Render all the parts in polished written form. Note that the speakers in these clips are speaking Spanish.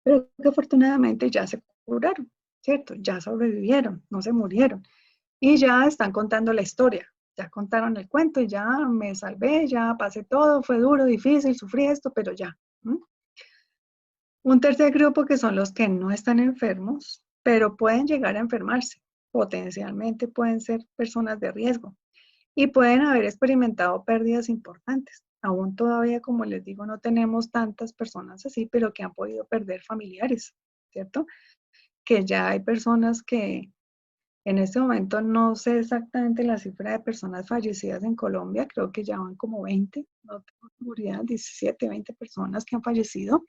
pero que afortunadamente ya se curaron, ¿cierto? Ya sobrevivieron, no se murieron. Y ya están contando la historia, ya contaron el cuento y ya me salvé, ya pasé todo, fue duro, difícil, sufrí esto, pero ya. ¿Mm? Un tercer grupo que son los que no están enfermos, pero pueden llegar a enfermarse. Potencialmente pueden ser personas de riesgo y pueden haber experimentado pérdidas importantes. Aún todavía, como les digo, no tenemos tantas personas así, pero que han podido perder familiares, ¿cierto? Que ya hay personas que en este momento no sé exactamente la cifra de personas fallecidas en Colombia, creo que ya van como 20, no tengo seguridad, 17, 20 personas que han fallecido.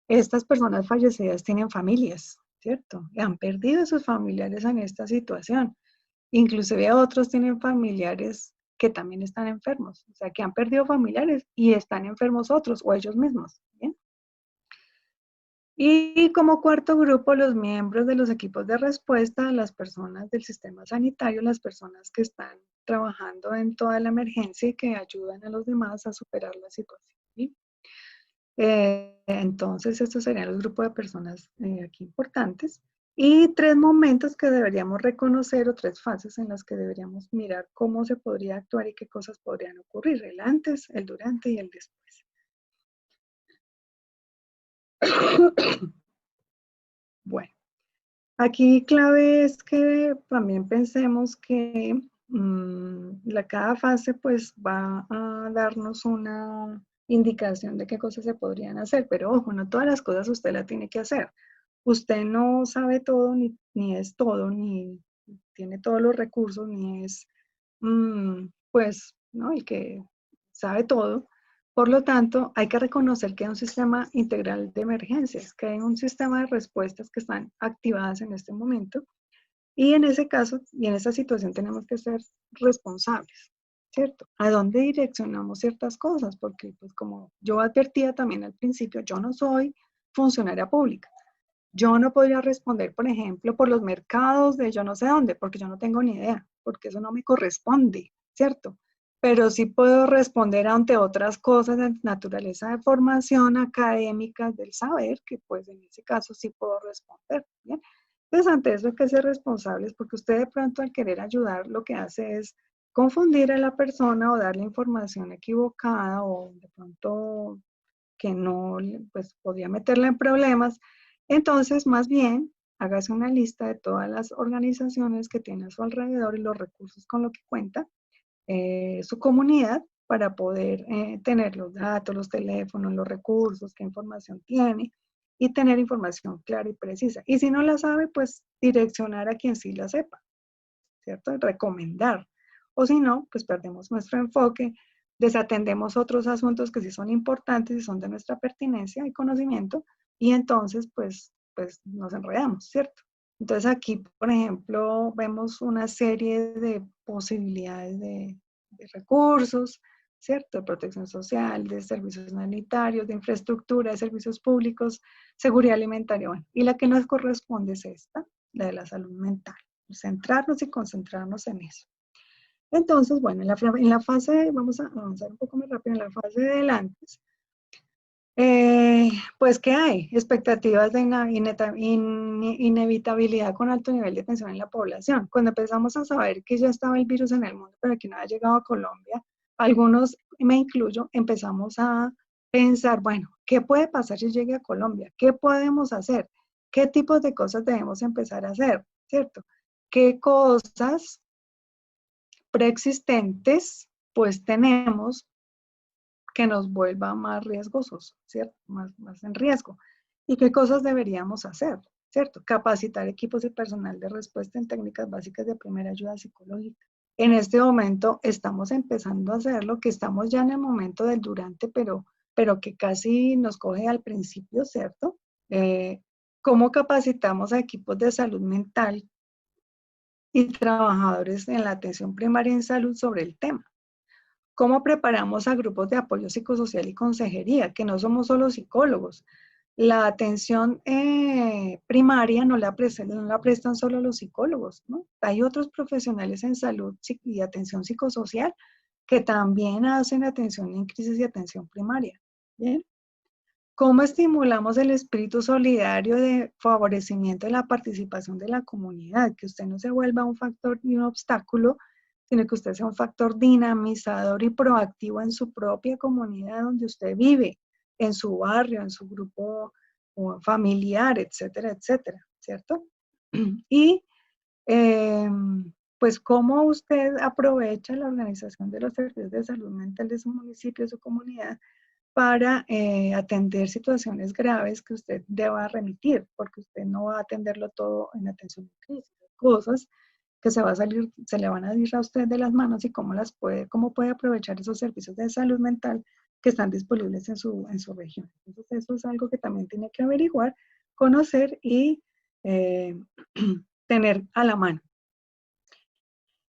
Estas personas fallecidas tienen familias, ¿cierto? Y han perdido a sus familiares en esta situación. Inclusive otros tienen familiares que también están enfermos, o sea, que han perdido familiares y están enfermos otros o ellos mismos, ¿bien? Y como cuarto grupo, los miembros de los equipos de respuesta, las personas del sistema sanitario, las personas que están trabajando en toda la emergencia y que ayudan a los demás a superar la situación. ¿Sí? Entonces, estos serían los grupos de personas aquí importantes. Y tres momentos que deberíamos reconocer o tres fases en las que deberíamos mirar cómo se podría actuar y qué cosas podrían ocurrir, el antes, el durante y el después. Bueno, aquí clave es que también pensemos que cada fase pues va a darnos una indicación de qué cosas se podrían hacer, pero ojo, no todas las cosas usted las tiene que hacer. Usted no sabe todo, ni es todo, ni tiene todos los recursos, ni es, pues, ¿no? El que sabe todo. Por lo tanto, hay que reconocer que hay un sistema integral de emergencias, que hay un sistema de respuestas que están activadas en este momento. Y en ese caso, y en esa situación tenemos que ser responsables, ¿cierto? ¿A dónde direccionamos ciertas cosas? Porque, pues, como yo advertía también al principio, yo no soy funcionaria pública. Yo no podría responder, por ejemplo, por los mercados de yo no sé dónde, porque yo no tengo ni idea, porque eso no me corresponde, ¿cierto? Pero sí puedo responder ante otras cosas de naturaleza de formación académica del saber, que pues en ese caso sí puedo responder, ¿bien? Entonces, ante eso hay que ser responsables, porque usted de pronto al querer ayudar lo que hace es confundir a la persona o darle información equivocada o de pronto que no, pues podría meterla en problemas. Entonces, más bien, hágase una lista de todas las organizaciones que tiene a su alrededor y los recursos con los que cuenta su comunidad para poder tener los datos, los teléfonos, los recursos, qué información tiene y tener información clara y precisa. Y si no la sabe, pues direccionar a quien sí la sepa, ¿cierto? Recomendar. O si no, pues perdemos nuestro enfoque, desatendemos otros asuntos que sí son importantes y son de nuestra pertinencia y conocimiento, y entonces pues nos enredamos, ¿cierto? Entonces aquí, por ejemplo, vemos una serie de posibilidades de recursos, ¿cierto? De protección social, de servicios sanitarios, de infraestructura, de servicios públicos, seguridad alimentaria, bueno, y la que nos corresponde es esta, la de la salud mental, centrarnos y concentrarnos en eso. Entonces, bueno, en la fase, vamos a avanzar un poco más rápido, en la fase del antes, pues, ¿qué hay? Expectativas de inevitabilidad con alto nivel de tensión en la población. Cuando empezamos a saber que ya estaba el virus en el mundo, pero que no había llegado a Colombia, algunos, me incluyo, empezamos a pensar, bueno, ¿qué puede pasar si llegue a Colombia? ¿Qué podemos hacer? ¿Qué tipos de cosas debemos empezar a hacer? ¿Cierto? ¿Qué cosas preexistentes pues tenemos que nos vuelva más riesgosos, ¿cierto? Más en riesgo. ¿Y qué cosas deberíamos hacer? ¿Cierto? Capacitar equipos y personal de respuesta en técnicas básicas de primera ayuda psicológica. En este momento estamos empezando a hacer lo que estamos ya en el momento del durante, pero que casi nos coge al principio, ¿cierto? ¿Cómo capacitamos a equipos de salud mental y trabajadores en la atención primaria en salud sobre el tema? ¿Cómo preparamos a grupos de apoyo psicosocial y consejería? Que no somos solo psicólogos. La atención primaria no la prestan solo los psicólogos, ¿no? Hay otros profesionales en salud y atención psicosocial que también hacen atención en crisis y atención primaria. ¿Bien? ¿Cómo estimulamos el espíritu solidario de favorecimiento de la participación de la comunidad? Que usted no se vuelva un factor ni un obstáculo, sino que usted sea un factor dinamizador y proactivo en su propia comunidad donde usted vive, en su barrio, en su grupo familiar, etcétera, etcétera, ¿cierto? Y eh, pues cómo usted aprovecha la organización de los servicios de salud mental de su municipio, de su comunidad, para atender situaciones graves que usted deba remitir, porque usted no va a atenderlo todo en atención de crisis. Cosas que se le van a ir a usted de las manos y cómo puede aprovechar esos servicios de salud mental que están disponibles en su región. Entonces, eso es algo que también tiene que averiguar, conocer y tener a la mano.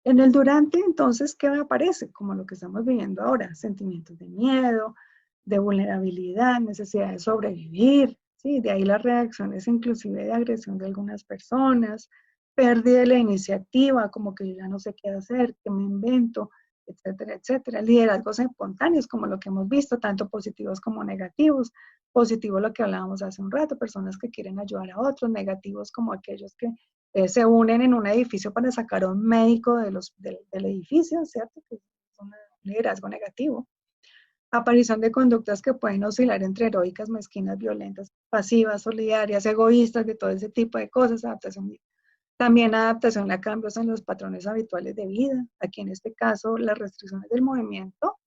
En el durante, entonces, ¿qué aparece? Como lo que estamos viviendo ahora, sentimientos de miedo, de vulnerabilidad, necesidad de sobrevivir, ¿sí? De ahí las reacciones inclusive de agresión de algunas personas, pérdida de la iniciativa, como que yo ya no sé qué hacer, qué me invento, etcétera, etcétera. Liderazgos espontáneos, como lo que hemos visto, tanto positivos como negativos. Positivo lo que hablábamos hace un rato, personas que quieren ayudar a otros, negativos como aquellos que se unen en un edificio para sacar a un médico del edificio, ¿cierto? Que es un liderazgo negativo. Aparición de conductas que pueden oscilar entre heroicas, mezquinas, violentas, pasivas, solidarias, egoístas, de todo ese tipo de cosas. También adaptación a cambios en los patrones habituales de vida. Aquí en este caso, las restricciones del movimiento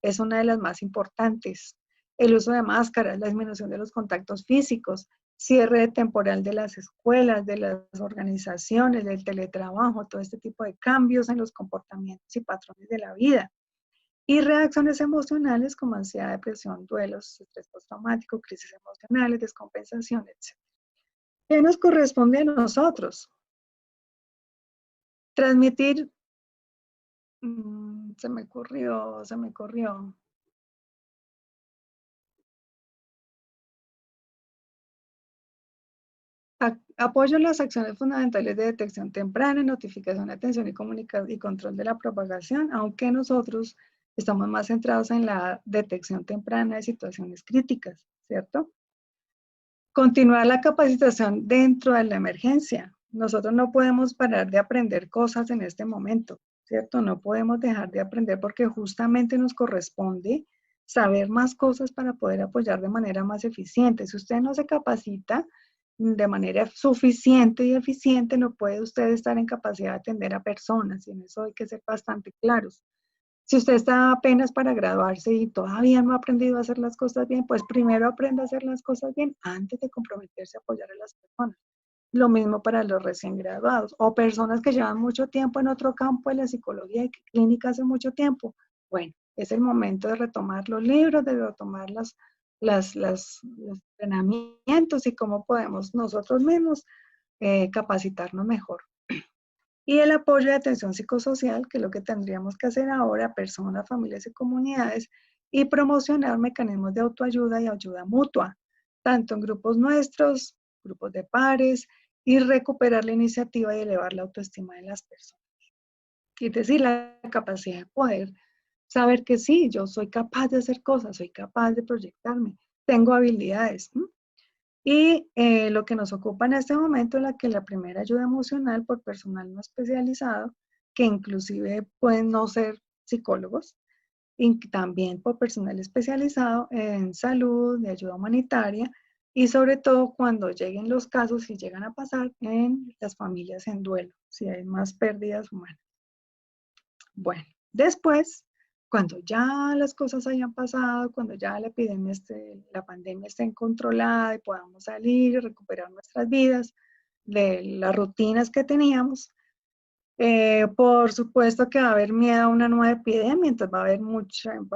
es una de las más importantes. El uso de máscaras, la disminución de los contactos físicos, cierre temporal de las escuelas, de las organizaciones, del teletrabajo, todo este tipo de cambios en los comportamientos y patrones de la vida. Y reacciones emocionales como ansiedad, depresión, duelos, estrés postraumático, crisis emocionales, descompensación, etc. ¿Qué nos corresponde a nosotros? Transmitir, se me corrió. Apoyo las acciones fundamentales de detección temprana, notificación, atención y control de la propagación, aunque nosotros estamos más centrados en la detección temprana de situaciones críticas, ¿cierto? Continuar la capacitación dentro de la emergencia. Nosotros no podemos parar de aprender cosas en este momento, ¿cierto? No podemos dejar de aprender porque justamente nos corresponde saber más cosas para poder apoyar de manera más eficiente. Si usted no se capacita de manera suficiente y eficiente, no puede usted estar en capacidad de atender a personas, y en eso hay que ser bastante claros. Si usted está apenas para graduarse y todavía no ha aprendido a hacer las cosas bien, pues primero aprenda a hacer las cosas bien antes de comprometerse a apoyar a las personas. Lo mismo para los recién graduados o personas que llevan mucho tiempo en otro campo de la psicología y clínica hace mucho tiempo. Bueno, es el momento de retomar los libros, de retomar los entrenamientos y cómo podemos nosotros mismos capacitarnos mejor. Y el apoyo de atención psicosocial, que es lo que tendríamos que hacer ahora, personas, familias y comunidades, y promocionar mecanismos de autoayuda y ayuda mutua, tanto en grupos nuestros, grupos de pares, y recuperar la iniciativa y elevar la autoestima de las personas. Es decir, la capacidad de poder saber que sí, yo soy capaz de hacer cosas, soy capaz de proyectarme, tengo habilidades. Y lo que nos ocupa en este momento es la primera ayuda emocional por personal no especializado, que inclusive pueden no ser psicólogos, y también por personal especializado en salud, de ayuda humanitaria, y sobre todo cuando lleguen los casos, si llegan a pasar, en las familias en duelo, si hay más pérdidas humanas. Bueno, después, cuando ya las cosas hayan pasado, cuando ya la pandemia esté controlada y podamos salir y recuperar nuestras vidas de las rutinas que teníamos, por supuesto que va a haber miedo a una nueva epidemia, entonces va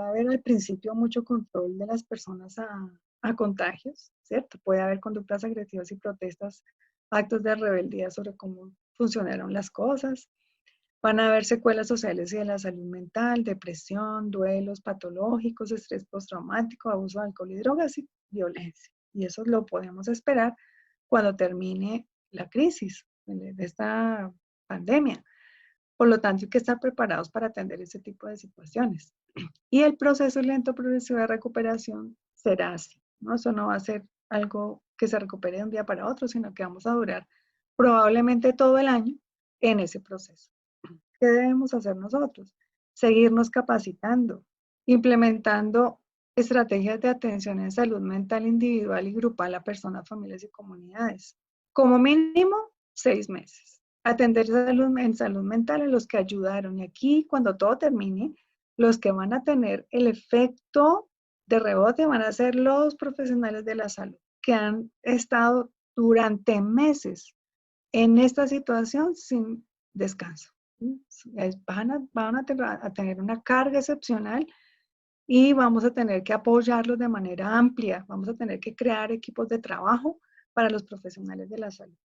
a haber al principio mucho control de las personas a contagios, ¿cierto? Puede haber conductas agresivas y protestas, actos de rebeldía sobre cómo funcionaron las cosas. Van a haber secuelas sociales y de la salud mental, depresión, duelos patológicos, estrés postraumático, abuso de alcohol y drogas y violencia. Y eso lo podemos esperar cuando termine la crisis de esta pandemia. Por lo tanto, hay que estar preparados para atender ese tipo de situaciones. Y el proceso lento progresivo de recuperación será así. ¿no? Eso no va a ser algo que se recupere de un día para otro, sino que vamos a durar probablemente todo el año en ese proceso. ¿Qué debemos hacer nosotros? Seguirnos capacitando, implementando estrategias de atención en salud mental individual y grupal a personas, familias y comunidades. Como mínimo, 6 meses. Atender en salud mental a los que ayudaron. Y aquí, cuando todo termine, los que van a tener el efecto de rebote van a ser los profesionales de la salud, que han estado durante meses en esta situación sin descanso. Van a tener una carga excepcional y vamos a tener que apoyarlos de manera amplia. Vamos a tener que crear equipos de trabajo para los profesionales de la salud.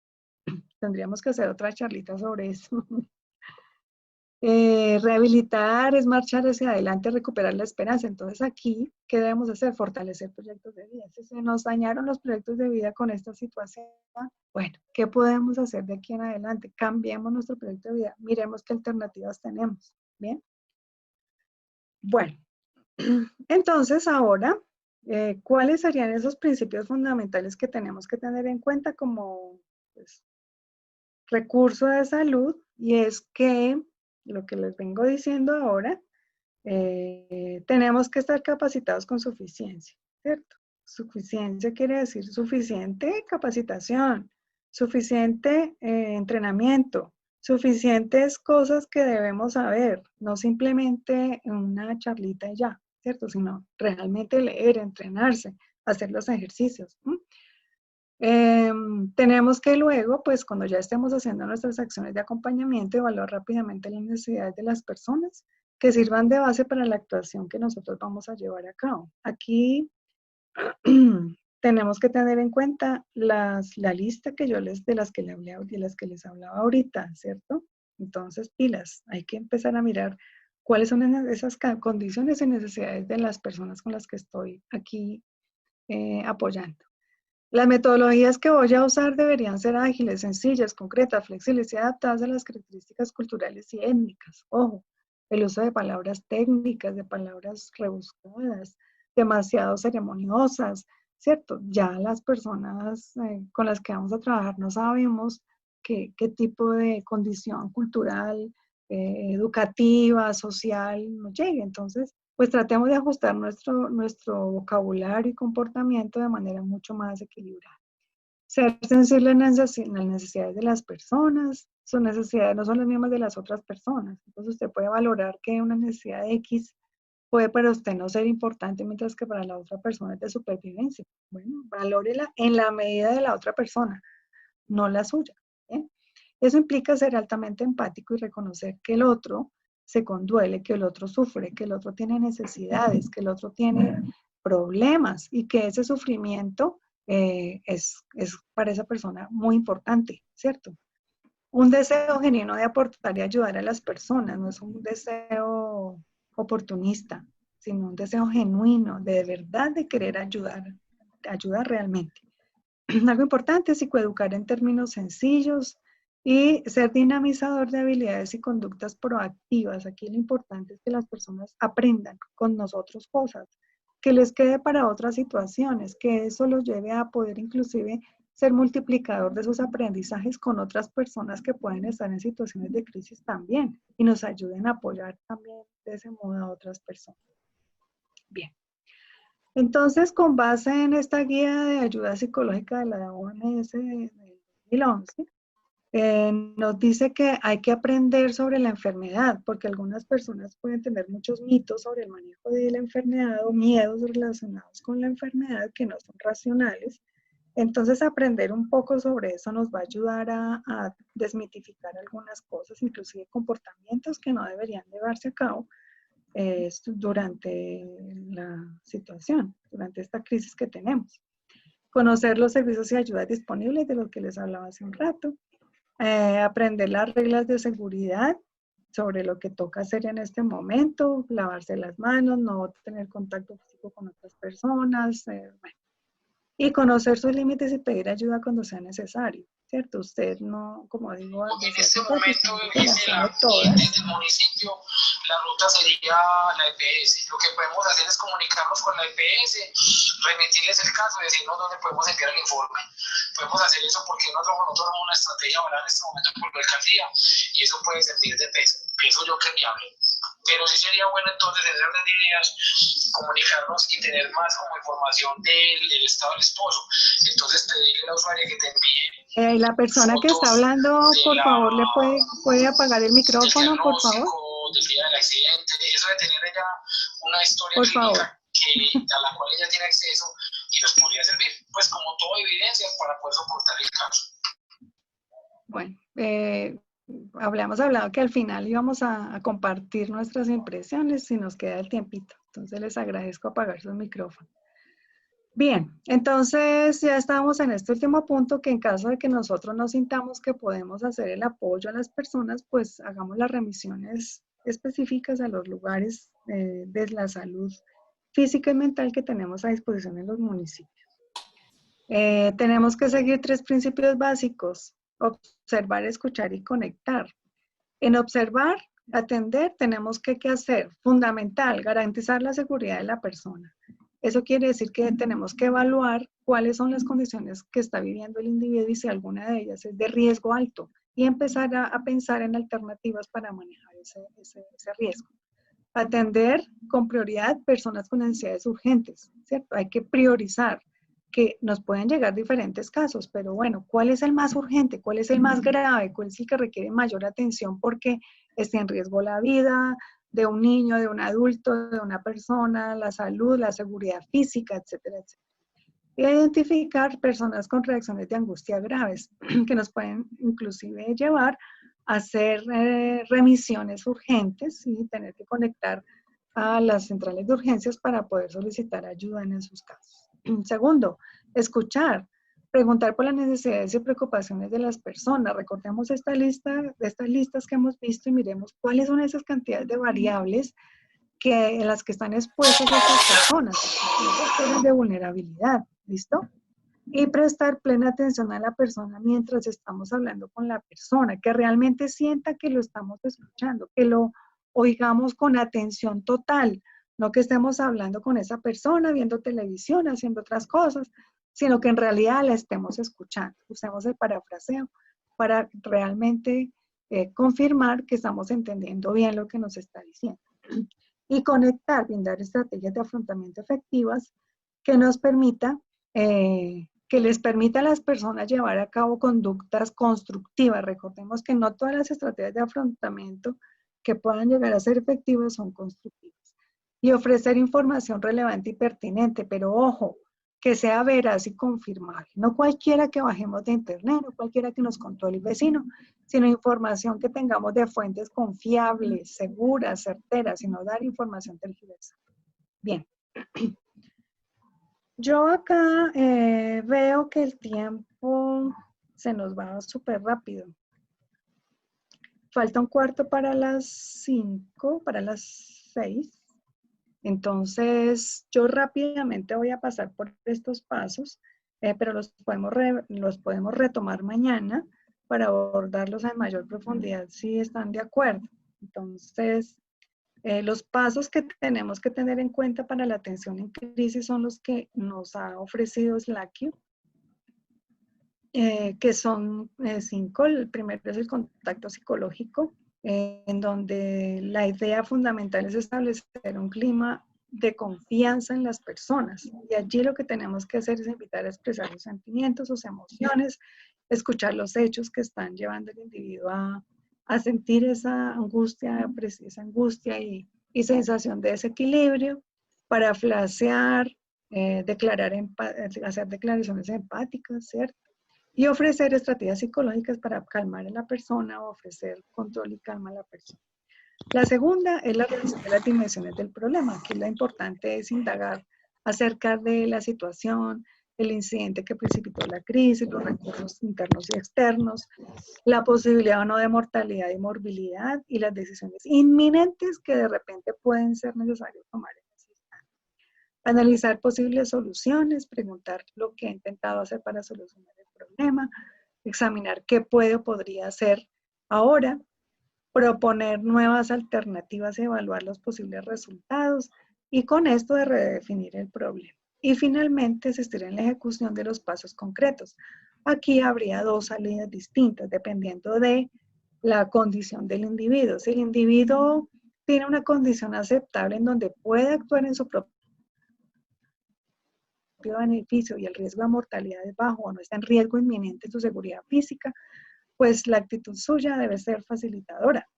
Tendríamos que hacer otra charlita sobre eso. Rehabilitar es marchar hacia adelante, recuperar la esperanza. Entonces aquí, ¿qué debemos hacer? Fortalecer proyectos de vida. Si se nos dañaron los proyectos de vida con esta situación, bueno, ¿qué podemos hacer de aquí en adelante? Cambiemos nuestro proyecto de vida. Miremos qué alternativas tenemos. ¿Bien? Bueno, entonces ahora, ¿cuáles serían esos principios fundamentales que tenemos que tener en cuenta como pues, recurso de salud? Y es que lo que les vengo diciendo ahora, tenemos que estar capacitados con suficiencia, ¿cierto? Suficiencia quiere decir suficiente capacitación, suficiente entrenamiento, suficientes cosas que debemos saber, no simplemente una charlita y ya, ¿cierto? Sino realmente leer, entrenarse, hacer los ejercicios. Tenemos que luego, pues cuando ya estemos haciendo nuestras acciones de acompañamiento, evaluar rápidamente las necesidades de las personas que sirvan de base para la actuación que nosotros vamos a llevar a cabo. Aquí tenemos que tener en cuenta la lista que de las que les hablaba ahorita, ¿cierto? Entonces, pilas, hay que empezar a mirar cuáles son esas condiciones y necesidades de las personas con las que estoy aquí apoyando. Las metodologías que voy a usar deberían ser ágiles, sencillas, concretas, flexibles y adaptadas a las características culturales y étnicas. Ojo, el uso de palabras técnicas, de palabras rebuscadas, demasiado ceremoniosas, ¿cierto? Ya las personas con las que vamos a trabajar no sabemos qué tipo de condición cultural, educativa, social nos llegue. Entonces, pues tratemos de ajustar nuestro vocabulario y comportamiento de manera mucho más equilibrada. Ser sensible a las necesidades de las personas, sus necesidades no son las mismas de las otras personas. Entonces usted puede valorar que una necesidad de X puede para usted no ser importante, mientras que para la otra persona es de supervivencia. Bueno, valórela en la medida de la otra persona, no la suya. ¿Bien? Eso implica ser altamente empático y reconocer que el otro se conduele, que el otro sufre, que el otro tiene necesidades, que el otro tiene problemas y que ese sufrimiento es para esa persona muy importante, ¿cierto? Un deseo genuino de aportar y ayudar a las personas, no es un deseo oportunista, sino un deseo genuino, de verdad de querer ayudar realmente. Algo importante es psicoeducar en términos sencillos y ser dinamizador de habilidades y conductas proactivas. Aquí lo importante es que las personas aprendan con nosotros cosas, que les quede para otras situaciones, que eso los lleve a poder inclusive ser multiplicador de sus aprendizajes con otras personas que pueden estar en situaciones de crisis también y nos ayuden a apoyar también de ese modo a otras personas. Bien. Entonces, con base en esta guía de ayuda psicológica de la OMS de 2011, nos dice que hay que aprender sobre la enfermedad, porque algunas personas pueden tener muchos mitos sobre el manejo de la enfermedad o miedos relacionados con la enfermedad que no son racionales. Entonces, aprender un poco sobre eso nos va a ayudar a desmitificar algunas cosas, inclusive comportamientos que no deberían llevarse a cabo durante la situación, durante esta crisis que tenemos. Conocer los servicios y ayudas disponibles de los que les hablaba hace un rato. Aprender las reglas de seguridad sobre lo que toca hacer en este momento, lavarse las manos, no tener contacto físico con otras personas. Bueno. Y conocer sus límites y pedir ayuda cuando sea necesario, ¿cierto? Usted no, como digo, Porque en decía hace este un rato, momento usted no se las desde, sabe desde todas. el municipio la ruta sería la EPS. Lo que podemos hacer es comunicarnos con la EPS, remitirles el caso y decirnos dónde podemos enviar el informe. Podemos hacer eso porque nosotros tenemos una estrategia ahora en este momento por la alcaldía y eso puede servir de peso. Pienso yo que es viable. Pero sí sería bueno entonces en orden de ideas comunicarnos y tener más como información del estado del esposo. Entonces pedirle a la usuaria que te envíe La persona que está fotos hablando, de por favor, ¿le puede apagar el del micrófono, por favor? diagnóstico, del día del accidente, eso de tener ella una historia Por favor. clínica a la cual ella tiene acceso y nos podría servir, pues como toda evidencia para poder soportar el caso. Bueno, habíamos hablado que al final íbamos a compartir nuestras impresiones si nos queda el tiempito. Entonces les agradezco apagar sus micrófonos. Bien, entonces ya estamos en este último punto que en caso de que nosotros nos sintamos que podemos hacer el apoyo a las personas, pues hagamos las remisiones específicas a los lugares de la salud física y mental que tenemos a disposición en los municipios. Tenemos que seguir 3 principios básicos: observar, escuchar y conectar. En observar, atender, tenemos que hacer, fundamental, garantizar la seguridad de la persona. Eso quiere decir que tenemos que evaluar cuáles son las condiciones que está viviendo el individuo y si alguna de ellas es de riesgo alto y empezar a pensar en alternativas para manejar ese riesgo. Atender con prioridad personas con necesidades urgentes, ¿cierto? Hay que priorizar, que nos pueden llegar diferentes casos, pero bueno, ¿cuál es el más urgente? ¿Cuál es el más grave? ¿Cuál es el que requiere mayor atención porque esté en riesgo la vida de un niño, de un adulto, de una persona, la salud, la seguridad física, etcétera, etcétera? Identificar personas con reacciones de angustia graves que nos pueden inclusive llevar a hacer remisiones urgentes y tener que conectar a las centrales de urgencias para poder solicitar ayuda en esos casos. Segundo, escuchar, preguntar por las necesidades y preocupaciones de las personas. Recordemos esta lista, estas listas que hemos visto y miremos cuáles son esas cantidades de variables en las que están expuestas estas personas, factores de vulnerabilidad, ¿listo? Y prestar plena atención a la persona mientras estamos hablando con la persona, que realmente sienta que lo estamos escuchando, que lo oigamos con atención total, no que estemos hablando con esa persona, viendo televisión, haciendo otras cosas, sino que en realidad la estemos escuchando. Usemos el parafraseo para realmente confirmar que estamos entendiendo bien lo que nos está diciendo. Y conectar, brindar estrategias de afrontamiento efectivas que nos permita que les permita a las personas llevar a cabo conductas constructivas. Recordemos que no todas las estrategias de afrontamiento que puedan llegar a ser efectivas son constructivas. Y ofrecer información relevante y pertinente, pero ojo, que sea veraz y confirmable. No cualquiera que bajemos de internet, no cualquiera que nos contó el vecino, sino información que tengamos de fuentes confiables, seguras, certeras, sino dar información tergiversada. Bien. Yo acá veo que el tiempo se nos va súper rápido. Falta un cuarto para las 5, para las 6. Entonces, yo rápidamente voy a pasar por estos pasos, pero los podemos retomar mañana para abordarlos en mayor profundidad si están de acuerdo. Entonces, los pasos que tenemos que tener en cuenta para la atención en crisis son los que nos ha ofrecido Slackio, que son 5. El primero es el contacto psicológico, en donde la idea fundamental es establecer un clima de confianza en las personas. Y allí lo que tenemos que hacer es invitar a expresar sus sentimientos, sus emociones, escuchar los hechos que están llevando al individuo a sentir esa angustia y sensación de desequilibrio, parafrasear, hacer declaraciones empáticas, ¿cierto? Y ofrecer estrategias psicológicas para calmar a la persona o ofrecer control y calma a la persona. La segunda es la revisión de las dimensiones del problema. Aquí lo importante es indagar acerca de la situación, el incidente que precipitó la crisis, los recursos internos y externos, la posibilidad o no de mortalidad y morbilidad y las decisiones inminentes que de repente pueden ser necesarias tomar en ese instante. Analizar posibles soluciones, preguntar lo que ha intentado hacer para solucionar el problema, examinar qué puede o podría hacer ahora, proponer nuevas alternativas y evaluar los posibles resultados, y con esto de redefinir el problema. Y finalmente, asistir en la ejecución de los pasos concretos. Aquí habría dos salidas distintas, dependiendo de la condición del individuo. Si el individuo tiene una condición aceptable en donde puede actuar en su propio beneficio y el riesgo de mortalidad es bajo o no está en riesgo inminente su seguridad física, pues la actitud suya debe ser facilitadora,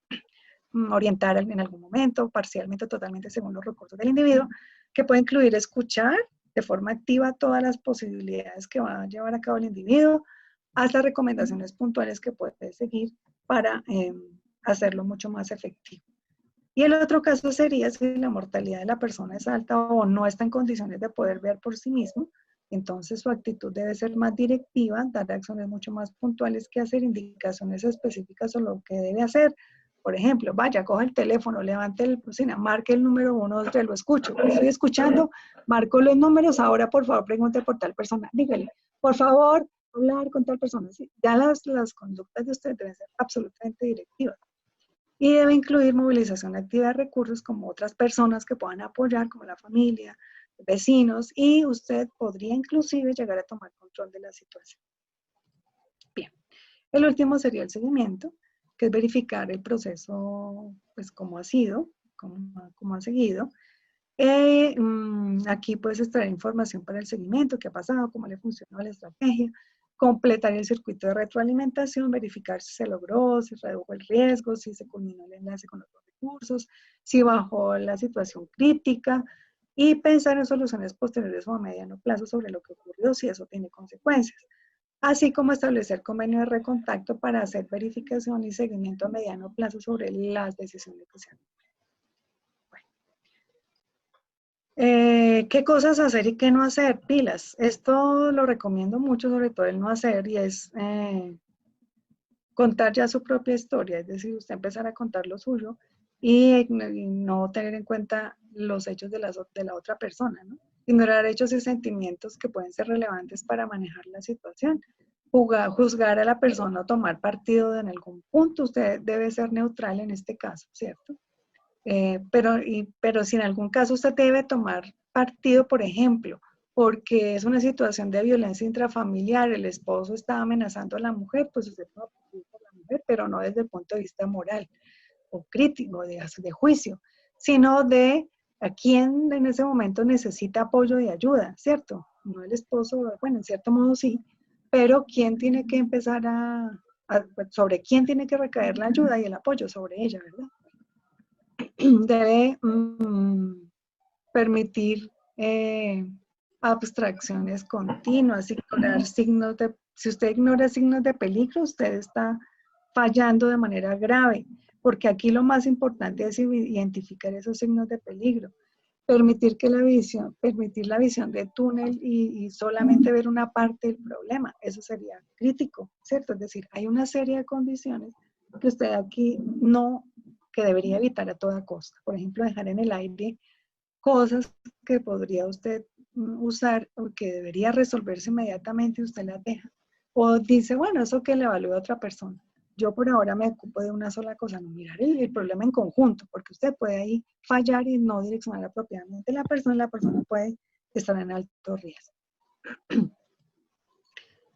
orientar en algún momento, parcialmente o totalmente según los recursos del individuo, que puede incluir escuchar de forma activa todas las posibilidades que va a llevar a cabo el individuo, hasta recomendaciones puntuales que puede seguir para hacerlo mucho más efectivo. Y el otro caso sería si la mortalidad de la persona es alta o no está en condiciones de poder ver por sí mismo, entonces su actitud debe ser más directiva, dar acciones mucho más puntuales que hacer indicaciones específicas sobre lo que debe hacer. Por ejemplo, vaya, coja el teléfono, levante el cocina, marque el número 1, te lo escucho, estoy escuchando, marco los números, ahora por favor pregunte por tal persona, dígale, por favor, hablar con tal persona. Sí, ya las conductas de usted deben ser absolutamente directivas. Y debe incluir movilización activa de recursos como otras personas que puedan apoyar, como la familia, vecinos, y usted podría inclusive llegar a tomar control de la situación. Bien, el último sería el seguimiento, que es verificar el proceso, pues cómo ha sido, cómo ha seguido. Aquí puedes extraer información para el seguimiento, qué ha pasado, cómo le funcionó la estrategia, completar el circuito de retroalimentación, verificar si se logró, si redujo el riesgo, si se culminó el enlace con otros recursos, si bajó la situación crítica, y pensar en soluciones posteriores o a mediano plazo sobre lo que ocurrió, si eso tiene consecuencias. Así como establecer convenio de recontacto para hacer verificación y seguimiento a mediano plazo sobre las decisiones que se han tomado. ¿Qué cosas hacer y qué no hacer? Pilas. Esto lo recomiendo mucho, sobre todo el no hacer, y es contar ya su propia historia, es decir, usted empezar a contar lo suyo y no tener en cuenta los hechos de la otra persona, ¿no? Ignorar hechos y sentimientos que pueden ser relevantes para manejar la situación. Juzgar a la persona o tomar partido en algún punto, usted debe ser neutral en este caso, ¿cierto? Pero si en algún caso usted debe tomar partido, por ejemplo, porque es una situación de violencia intrafamiliar, el esposo está amenazando a la mujer, pues usted toma partido por la mujer, pero no desde el punto de vista moral o crítico, de juicio, sino de a quién en ese momento necesita apoyo y ayuda, ¿cierto? No el esposo, bueno, en cierto modo sí, pero quién tiene que empezar sobre quién tiene que recaer la ayuda y el apoyo sobre ella, ¿verdad? Debe permitir abstracciones continuas, ignorar signos si usted ignora signos de peligro, usted está fallando de manera grave, porque aquí lo más importante es identificar esos signos de peligro, permitir la visión de túnel y solamente ver una parte del problema, eso sería crítico, ¿cierto? Es decir, hay una serie de condiciones que usted aquí que debería evitar a toda costa. Por ejemplo, dejar en el aire cosas que podría usted usar o que debería resolverse inmediatamente y usted las deja. O dice, bueno, eso que le evalúe a otra persona. Yo por ahora me ocupo de una sola cosa, no mirar el problema en conjunto, porque usted puede ahí fallar y no direccionar apropiadamente la persona puede estar en alto riesgo.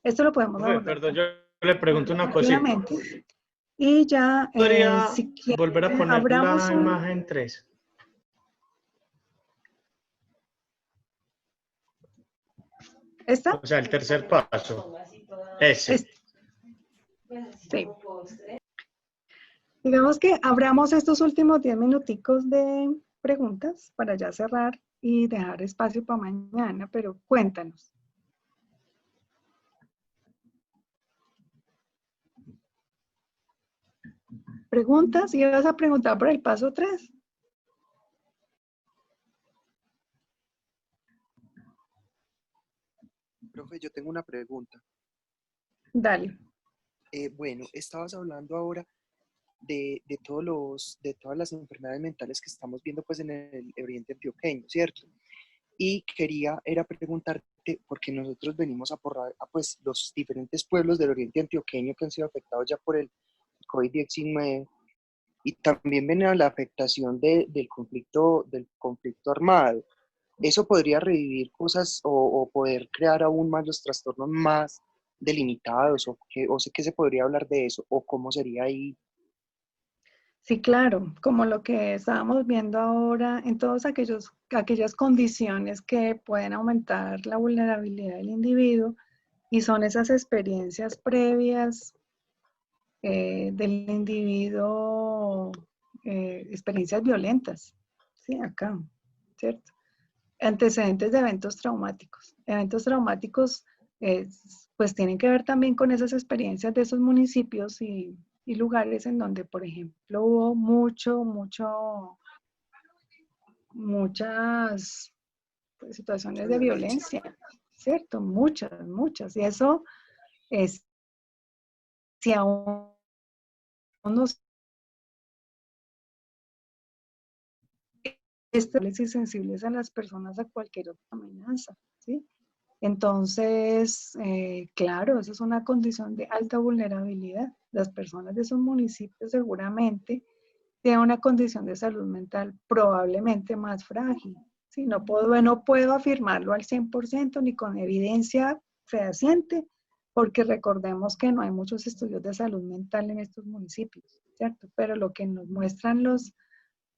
Esto lo podemos abordar. Perdón, yo le pregunto una cosita. Y ya, ¿Podría si quiere, volver a poner la imagen 3? ¿Esta? O sea, el tercer paso. Ese. Sí. Digamos que abramos estos últimos 10 minuticos de preguntas para ya cerrar y dejar espacio para mañana, pero cuéntanos. ¿Preguntas? ¿Y vas a preguntar por el paso 3? Profe, yo tengo una pregunta. Dale. Bueno, estabas hablando ahora de todas las enfermedades mentales que estamos viendo pues en el Oriente Antioqueño, ¿cierto? Y era preguntarte, porque nosotros venimos pues, los diferentes pueblos del oriente antioqueño que han sido afectados ya por el COVID-19, y también viene la afectación del conflicto armado. ¿Eso podría revivir cosas o poder crear aún más los trastornos más delimitados? ¿O sé que se podría hablar de eso? ¿O cómo sería ahí? Sí, claro, como lo que estábamos viendo ahora en todas aquellas condiciones que pueden aumentar la vulnerabilidad del individuo y son esas experiencias previas del individuo, experiencias violentas, ¿sí? Acá, ¿cierto? Antecedentes de eventos traumáticos. Eventos traumáticos pues tienen que ver también con esas experiencias de esos municipios y lugares en donde, por ejemplo, hubo muchas pues, situaciones de violencia, ¿cierto? Muchas. Y eso es, si aún no estables y sensibles a las personas a cualquier otra amenaza, ¿sí? Entonces, claro, eso es una condición de alta vulnerabilidad. Las personas de esos municipios seguramente tienen una condición de salud mental probablemente más frágil. ¿Sí? No puedo afirmarlo al 100% ni con evidencia fehaciente, porque recordemos que no hay muchos estudios de salud mental en estos municipios, ¿cierto? Pero lo que nos muestran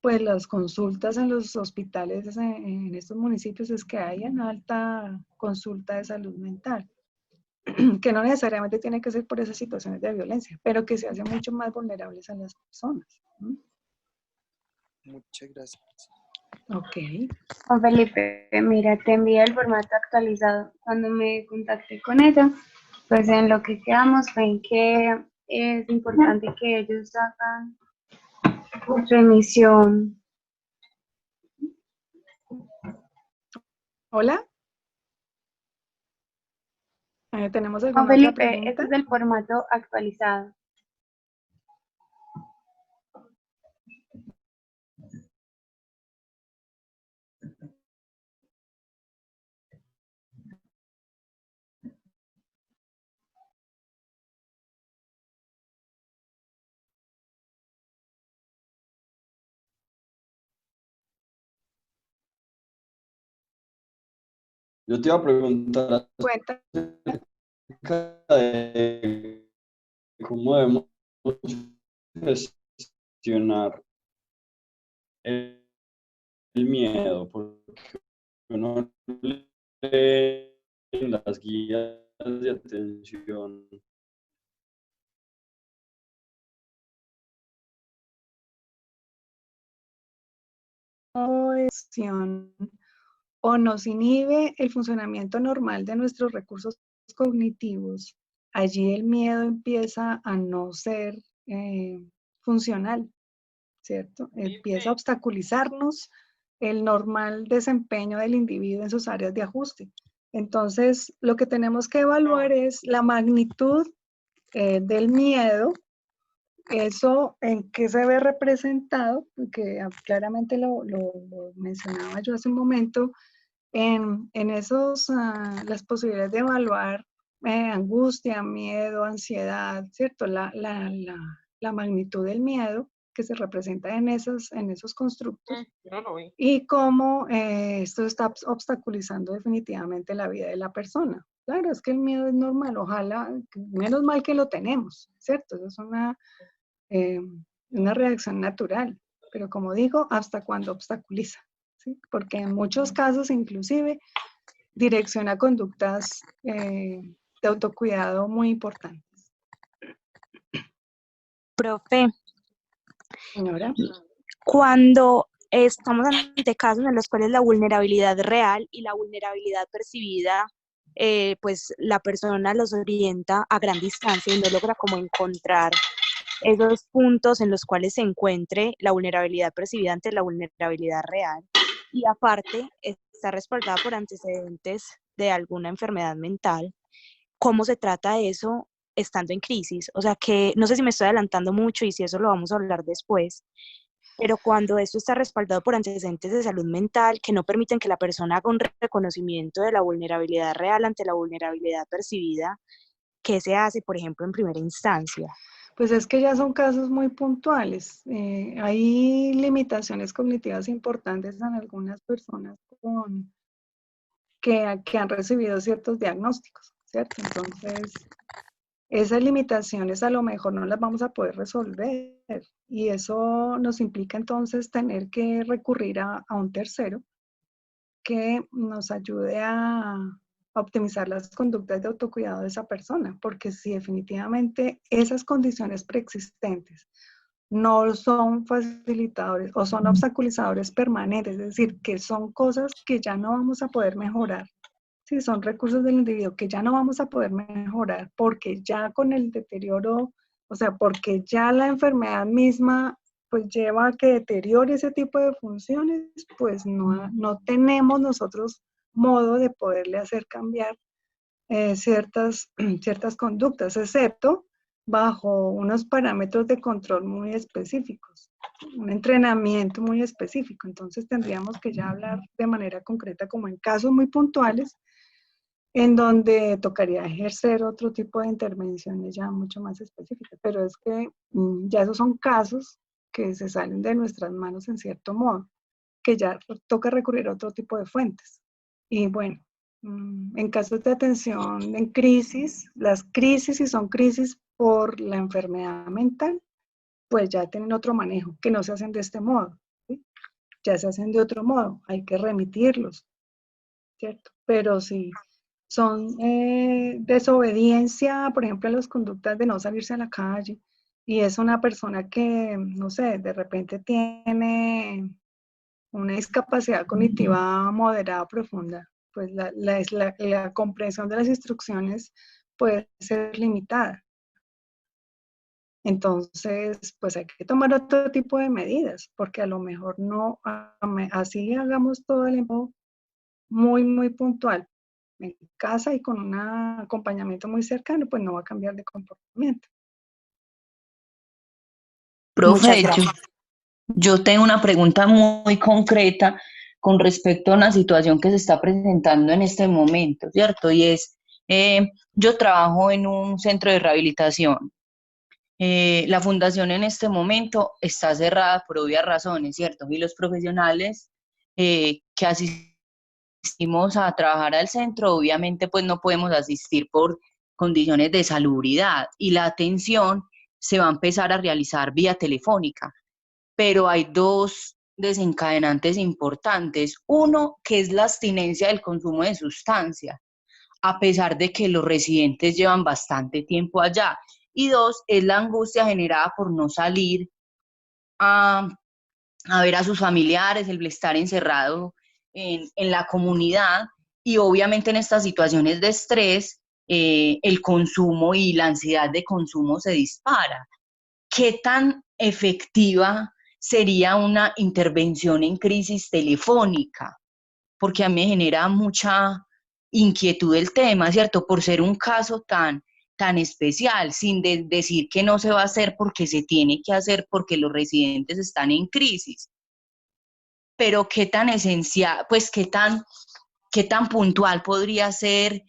pues las consultas en los hospitales en estos municipios es que hay una alta consulta de salud mental, que no necesariamente tiene que ser por esas situaciones de violencia, pero que se hacen mucho más vulnerables a las personas. Muchas gracias. Ok. Juan Felipe, mira, te envié el formato actualizado. Cuando me contacté con ella, pues en lo que quedamos fue en que es importante que ellos hagan remisión. Hola. ¿Tenemos Juan alguna otra Felipe, este pregunta? es el formato actualizado. Yo te iba a preguntar Cuenta. acerca de cómo debemos gestionar el miedo, porque uno lee en las guías de atención O nos inhibe el funcionamiento normal de nuestros recursos cognitivos, allí el miedo empieza a no ser funcional, ¿cierto? Empieza a obstaculizarnos el normal desempeño del individuo en sus áreas de ajuste. Entonces, lo que tenemos que evaluar es la magnitud del miedo. Eso en qué se ve representado, porque claramente lo mencionaba yo hace un momento, en las posibilidades de evaluar angustia, miedo, ansiedad, ¿cierto? La magnitud del miedo que se representa en esos constructos y cómo esto está obstaculizando definitivamente la vida de la persona. Claro, es que el miedo es normal, ojalá, menos mal que lo tenemos, ¿cierto? Eso es una reacción natural, pero como digo, hasta cuando obstaculiza, ¿sí? Porque en muchos casos inclusive direcciona conductas de autocuidado muy importantes. Profe, Señora. cuando estamos ante casos en los cuales la vulnerabilidad real y la vulnerabilidad percibida, pues la persona los orienta a gran distancia y no logra como encontrar esos puntos en los cuales se encuentre la vulnerabilidad percibida ante la vulnerabilidad real, y aparte está respaldada por antecedentes de alguna enfermedad mental. ¿Cómo se trata eso estando en crisis? O sea que no sé si me estoy adelantando mucho y si eso lo vamos a hablar después, pero cuando esto está respaldado por antecedentes de salud mental que no permiten que la persona haga un reconocimiento de la vulnerabilidad real ante la vulnerabilidad percibida, ¿qué se hace, por ejemplo, en primera instancia? Pues es que ya son casos muy puntuales. Hay limitaciones cognitivas importantes en algunas personas que han recibido ciertos diagnósticos, ¿cierto? Entonces, esas limitaciones a lo mejor no las vamos a poder resolver y eso nos implica entonces tener que recurrir a un tercero que nos ayude a optimizar las conductas de autocuidado de esa persona, porque si definitivamente esas condiciones preexistentes no son facilitadores o son obstaculizadores permanentes, es decir, que son cosas que ya no vamos a poder mejorar, si son recursos del individuo que ya no vamos a poder mejorar, porque ya con el deterioro, o sea, porque ya la enfermedad misma pues lleva a que deteriore ese tipo de funciones, pues no tenemos nosotros modo de poderle hacer cambiar ciertas conductas, excepto bajo unos parámetros de control muy específicos, un entrenamiento muy específico. Entonces tendríamos que ya hablar de manera concreta, como en casos muy puntuales, en donde tocaría ejercer otro tipo de intervenciones ya mucho más específicas. Pero es que ya esos son casos que se salen de nuestras manos en cierto modo, que ya toca recurrir a otro tipo de fuentes. Y bueno, en casos de atención en crisis, las crisis, si son crisis por la enfermedad mental, pues ya tienen otro manejo, que no se hacen de este modo, ¿sí? Ya se hacen de otro modo, hay que remitirlos, ¿cierto? Pero si son desobediencia, por ejemplo, en las conductas de no salirse a la calle, y es una persona que, no sé, de repente tiene una discapacidad cognitiva moderada o profunda, pues la comprensión de las instrucciones puede ser limitada. Entonces, pues hay que tomar otro tipo de medidas, porque a lo mejor no, así hagamos todo el tiempo muy puntual en casa y con un acompañamiento muy cercano, pues no va a cambiar de comportamiento. Profe, yo tengo una pregunta muy concreta con respecto a una situación que se está presentando en este momento, ¿cierto? Y es, yo trabajo en un centro de rehabilitación. La fundación en este momento está cerrada por obvias razones, ¿cierto? Y los profesionales que asistimos a trabajar al centro, obviamente pues no podemos asistir por condiciones de salubridad y la atención se va a empezar a realizar vía telefónica, pero hay dos desencadenantes importantes. Uno, que es la abstinencia del consumo de sustancia, a pesar de que los residentes llevan bastante tiempo allá. Y dos, es la angustia generada por no salir a ver a sus familiares, el estar encerrado en la comunidad, y obviamente en estas situaciones de estrés, el consumo y la ansiedad de consumo se dispara. ¿Qué tan efectiva sería una intervención en crisis telefónica? Porque a mí me genera mucha inquietud el tema, ¿cierto? Por ser un caso tan especial, sin decir que no se va a hacer porque se tiene que hacer porque los residentes están en crisis. Pero qué tan esencial, pues qué tan puntual podría ser,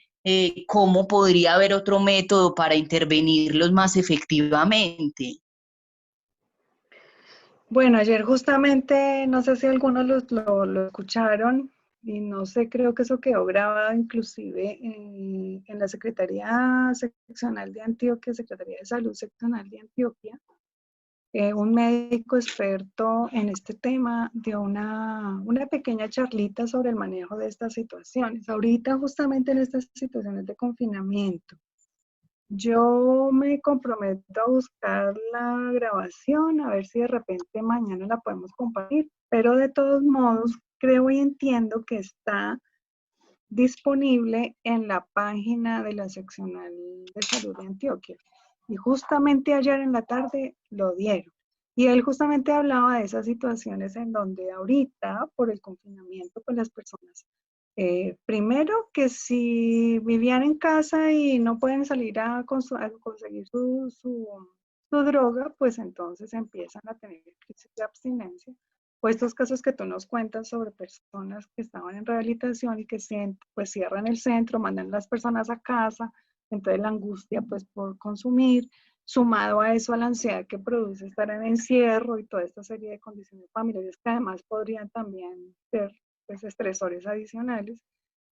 cómo podría haber otro método para intervenirlos más efectivamente. Bueno, ayer justamente, no sé si algunos lo escucharon, y no sé, creo que eso quedó grabado inclusive en la Secretaría Seccional de Antioquia, Secretaría de Salud Seccional de Antioquia. Un médico experto en este tema dio una pequeña charlita sobre el manejo de estas situaciones. Ahorita justamente en estas situaciones de confinamiento, yo me comprometo a buscar la grabación, a ver si de repente mañana la podemos compartir, pero de todos modos creo y entiendo que está disponible en la página de la Seccional de Salud de Antioquia. Y justamente ayer en la tarde lo dieron. Y él justamente hablaba de esas situaciones en donde ahorita, por el confinamiento, pues las personas, primero que si vivían en casa y no pueden salir a conseguir tu droga, pues entonces empiezan a tener crisis de abstinencia. O estos casos que tú nos cuentas sobre personas que estaban en rehabilitación y que pues cierran el centro, mandan las personas a casa, entonces la angustia pues por consumir, sumado a eso a la ansiedad que produce estar en encierro y toda esta serie de condiciones familiares que además podrían también ser pues estresores adicionales.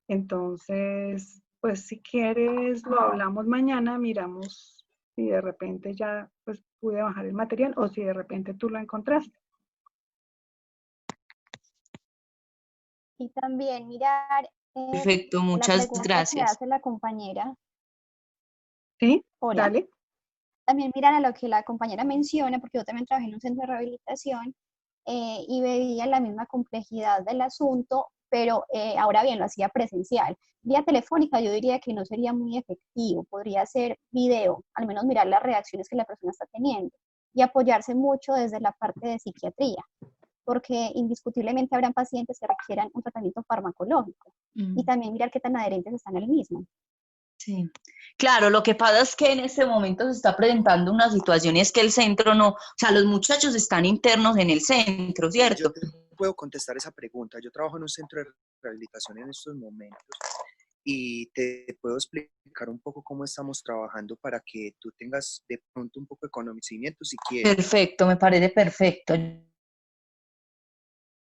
Entonces, pues si quieres lo hablamos mañana, miramos si de repente ya pues pude bajar el material o si de repente tú lo encontraste. Y también mirar Perfecto, la muchas pregunta que gracias. hace la compañera. Sí, Hola. dale. También mirar a lo que la compañera menciona, porque yo también trabajé en un centro de rehabilitación y veía la misma complejidad del asunto, pero ahora bien, lo hacía presencial. Vía telefónica yo diría que no sería muy efectivo, podría ser video, al menos mirar las reacciones que la persona está teniendo y apoyarse mucho desde la parte de psiquiatría, porque indiscutiblemente habrán pacientes que requieran un tratamiento farmacológico y también mirar qué tan adherentes están al mismo. Sí, claro, lo que pasa es que en este momento se está presentando una situación y es que el centro no, o sea, los muchachos están internos en el centro, ¿cierto? Yo te puedo contestar esa pregunta. Yo trabajo en un centro de rehabilitación en estos momentos y te puedo explicar un poco cómo estamos trabajando para que tú tengas de pronto un poco de conocimiento si quieres. Perfecto, me parece perfecto. En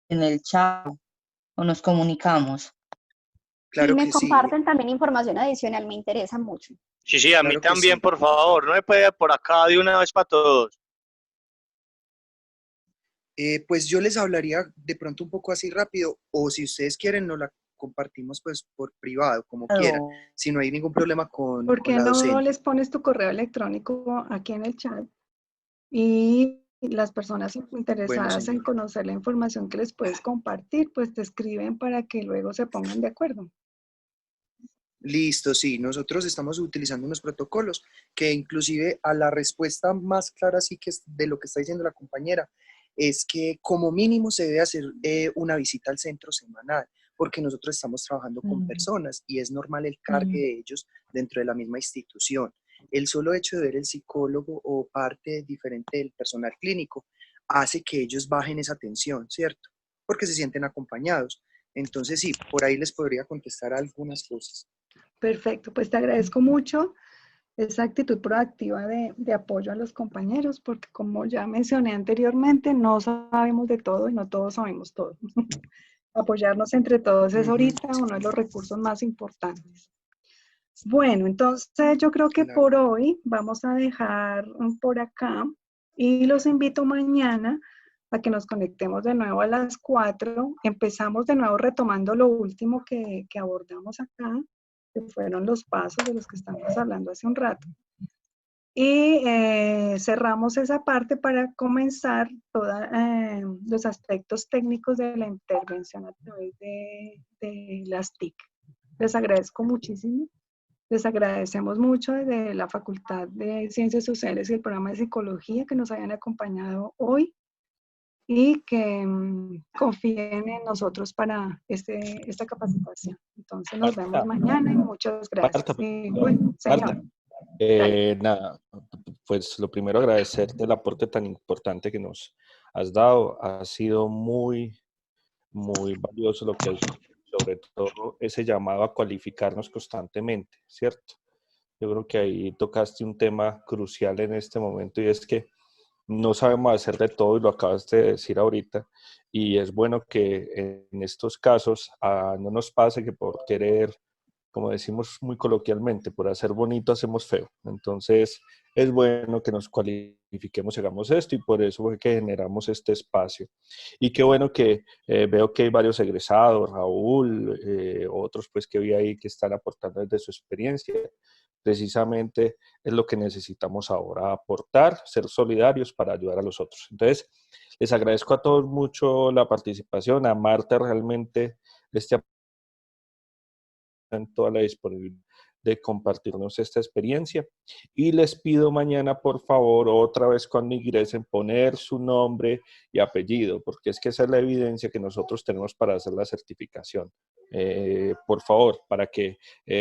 el chat o nos comunicamos. Claro y me que sí, comparten también información adicional, me interesa mucho. Sí, sí, a mí claro que también, sí. por favor, no me puede por acá de una vez para todos. Pues yo les hablaría de pronto un poco así rápido, o si ustedes quieren, nos la compartimos pues por privado, como quieran, si no hay ningún problema ¿Por con qué la no docente. les pones tu correo electrónico aquí en el chat? Y las personas Bueno, interesadas en señor. conocer la información que les puedes compartir, pues te escriben para que luego se pongan de acuerdo. Listo, sí, nosotros estamos utilizando unos protocolos que inclusive a la respuesta más clara sí que es de lo que está diciendo la compañera, es que como mínimo se debe hacer una visita al centro semanal, porque nosotros estamos trabajando con personas y es normal el cargue de ellos dentro de la misma institución. El solo hecho de ver el psicólogo o parte diferente del personal clínico hace que ellos bajen esa tensión, ¿cierto? Porque se sienten acompañados. Entonces sí, por ahí les podría contestar algunas cosas. Perfecto, pues te agradezco mucho esa actitud proactiva de apoyo a los compañeros, porque como ya mencioné anteriormente, no sabemos de todo y no todos sabemos todo. Apoyarnos entre todos es ahorita uno de los recursos más importantes. Bueno, entonces yo creo que por hoy vamos a dejar por acá y los invito mañana a que nos conectemos de nuevo a las 4. Empezamos de nuevo retomando lo último que abordamos acá, que fueron los pasos de los que estamos hablando hace un rato. Y cerramos esa parte para comenzar todos los aspectos técnicos de la intervención a través de las TIC. Les agradezco muchísimo. Les agradecemos mucho desde la Facultad de Ciencias Sociales y el programa de Psicología que nos hayan acompañado hoy y que confíen en nosotros para esta capacitación. Entonces nos vemos mañana y muchas gracias. Bueno, señor. Nada, pues lo primero agradecerte el aporte tan importante que nos has dado. Ha sido muy valioso lo que has dicho, sobre todo ese llamado a cualificarnos constantemente, ¿cierto? Yo creo que ahí tocaste un tema crucial en este momento y es que no sabemos hacer de todo y lo acabas de decir ahorita y es bueno que en estos casos no nos pase que por querer, como decimos muy coloquialmente, por hacer bonito hacemos feo. Entonces es bueno que nos cualifiquemos y hagamos esto y por eso fue que generamos este espacio. Y qué bueno que veo que hay varios egresados, Raúl, otros pues que vi ahí que están aportando desde su experiencia. Precisamente es lo que necesitamos ahora, aportar, ser solidarios para ayudar a los otros. Entonces, les agradezco a todos mucho la participación, a Marta realmente en toda la disponibilidad de compartirnos esta experiencia y les pido mañana por favor otra vez cuando ingresen poner su nombre y apellido porque es que esa es la evidencia que nosotros tenemos para hacer la certificación. Por favor, para que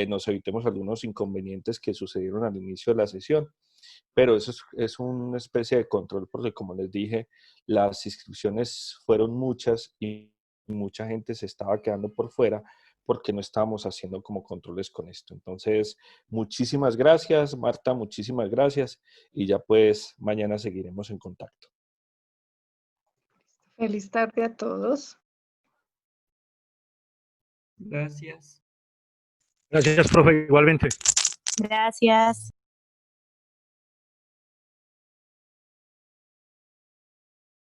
nos evitemos algunos inconvenientes que sucedieron al inicio de la sesión pero eso es una especie de control porque, como les dije, las inscripciones fueron muchas y mucha gente se estaba quedando por fuera porque no estábamos haciendo como controles con esto. Entonces, muchísimas gracias, Marta, muchísimas gracias, y ya pues mañana seguiremos en contacto. Feliz tarde a todos. Gracias. Gracias, profe, igualmente. Gracias.